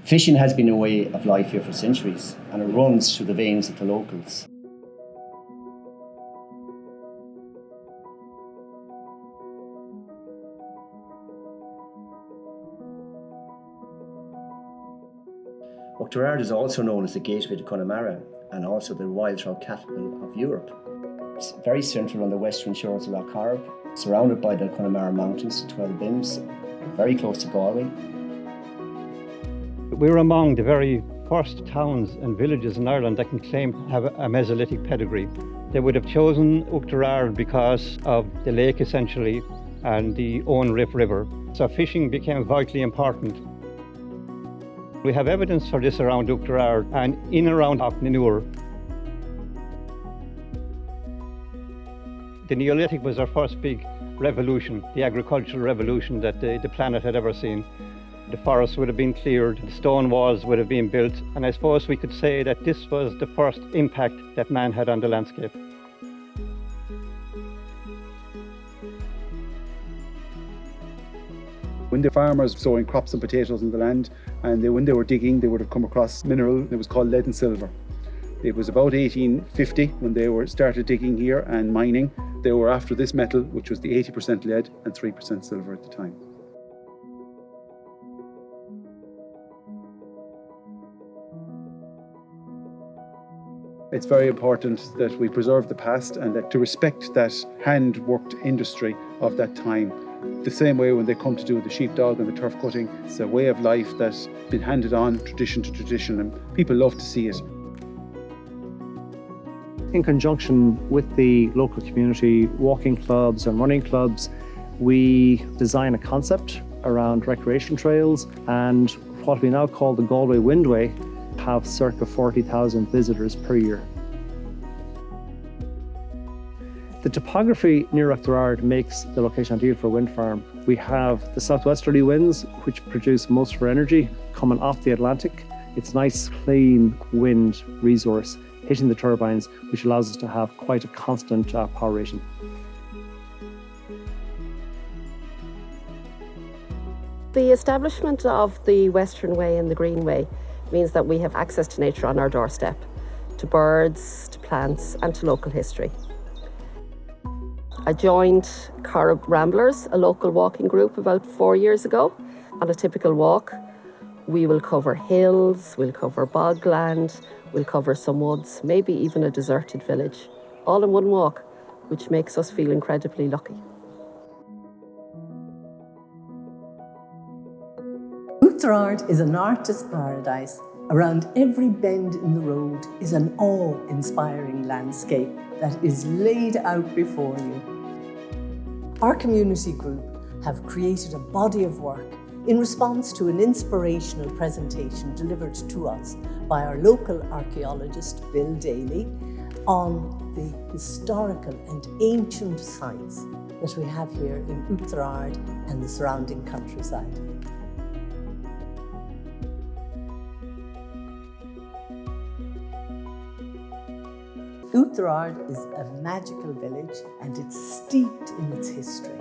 Fishing has been a way of life here for centuries, and it runs through the veins of the locals. Oughterard is also known as the gateway to McNamara and also the wild trout capital of Europe. It's very central on the western shores of Lough Corrib, surrounded by the McNamara Mountains, the 12 Bims, very close to Galway. We were among the very first towns and villages in Ireland that can claim to have a Mesolithic pedigree. They would have chosen Oughterard because of the lake essentially and the Owen River. So fishing became vitally important. We have evidence for this around Oughterard and in around Aoibheann. The Neolithic was our first big revolution, the agricultural revolution that the planet had ever seen. The forests would have been cleared, the stone walls would have been built, and I suppose we could say that this was the first impact that man had on the landscape. When the farmers were sowing crops and potatoes in the land, and when they were digging, they would have come across mineral that was called lead and silver. It was about 1850 when they started digging here and mining. They were after this metal, which was the 80% lead and 3% silver at the time. It's very important that we preserve the past and that to respect that hand-worked industry of that time. The same way when they come to do the sheepdog and the turf cutting, it's a way of life that's been handed on tradition to tradition, and people love to see it. In conjunction with the local community walking clubs and running clubs, we design a concept around recreation trails, and what we now call the Galway Windway have circa 40,000 visitors per year. The topography near Oughterard makes the location ideal for a wind farm. We have the southwesterly winds, which produce most of our energy coming off the Atlantic. It's nice, clean wind resource hitting the turbines, which allows us to have quite a constant power rating. The establishment of the Western Way and the Greenway means that we have access to nature on our doorstep, to birds, to plants, and to local history. I joined Corrib Ramblers, a local walking group, about 4 years ago. On a typical walk, we will cover hills, we'll cover bogland, we'll cover some woods, maybe even a deserted village, all in one walk, which makes us feel incredibly lucky. Oughterard is an artist's paradise. Around every bend in the road is an awe-inspiring landscape that is laid out before you. Our community group have created a body of work in response to an inspirational presentation delivered to us by our local archaeologist, Bill Daly, on the historical and ancient sites that we have here in Oughterard and the surrounding countryside. Oughterard is a magical village and it's steeped in its history.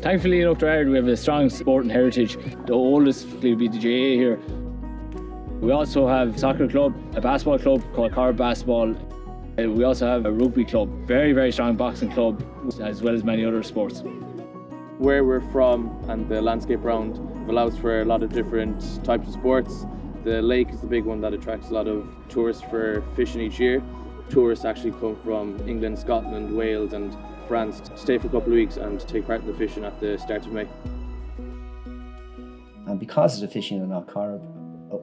Thankfully in Oughterard we have a strong sporting heritage. The oldest will be the GAA here. We also have a soccer club, a basketball club called Corrib Basketball. We also have a rugby club, very, very strong boxing club, as well as many other sports. Where we're from and the landscape around allows for a lot of different types of sports. The lake is the big one that attracts a lot of tourists for fishing each year. Tourists actually come from England, Scotland, Wales and France to stay for a couple of weeks and take part in the fishing at the start of May. And because of the fishing in Lough Corrib,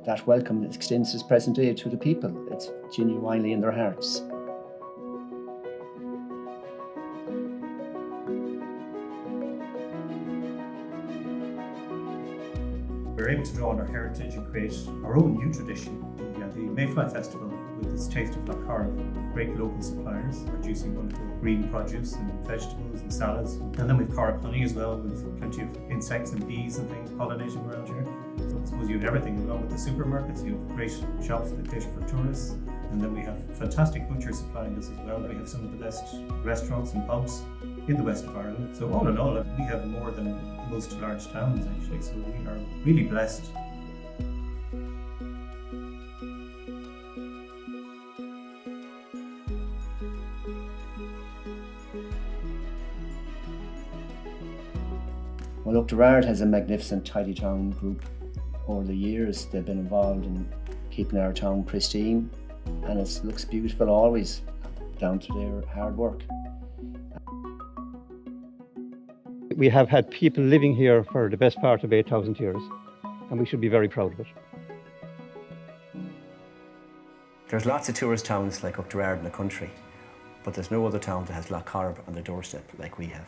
that welcome extends its present day to the people. It's genuinely in their hearts. We're able to draw on our heritage and create our own new tradition. The Mayfly Festival, with its Taste of Lough Corrib, great local suppliers producing wonderful green produce and vegetables and salads. And then we've Corrib honey as well, with plenty of insects and bees and things pollinating around here. So I suppose you have everything along with the supermarkets. You have great shops that cater for tourists. And then we have fantastic butchers supplying us as well. We have some of the best restaurants and pubs in the west of Ireland. So all in all, we have more than most large towns actually, so we are really blessed. Well, Oughterard has a magnificent tidy town group. Over the years, they've been involved in keeping our town pristine, and it looks beautiful always, down to their hard work. We have had people living here for the best part of 8,000 years, and we should be very proud of it. There's lots of tourist towns like Oughterard in the country, but there's no other town that has Lough Corrib on their doorstep like we have.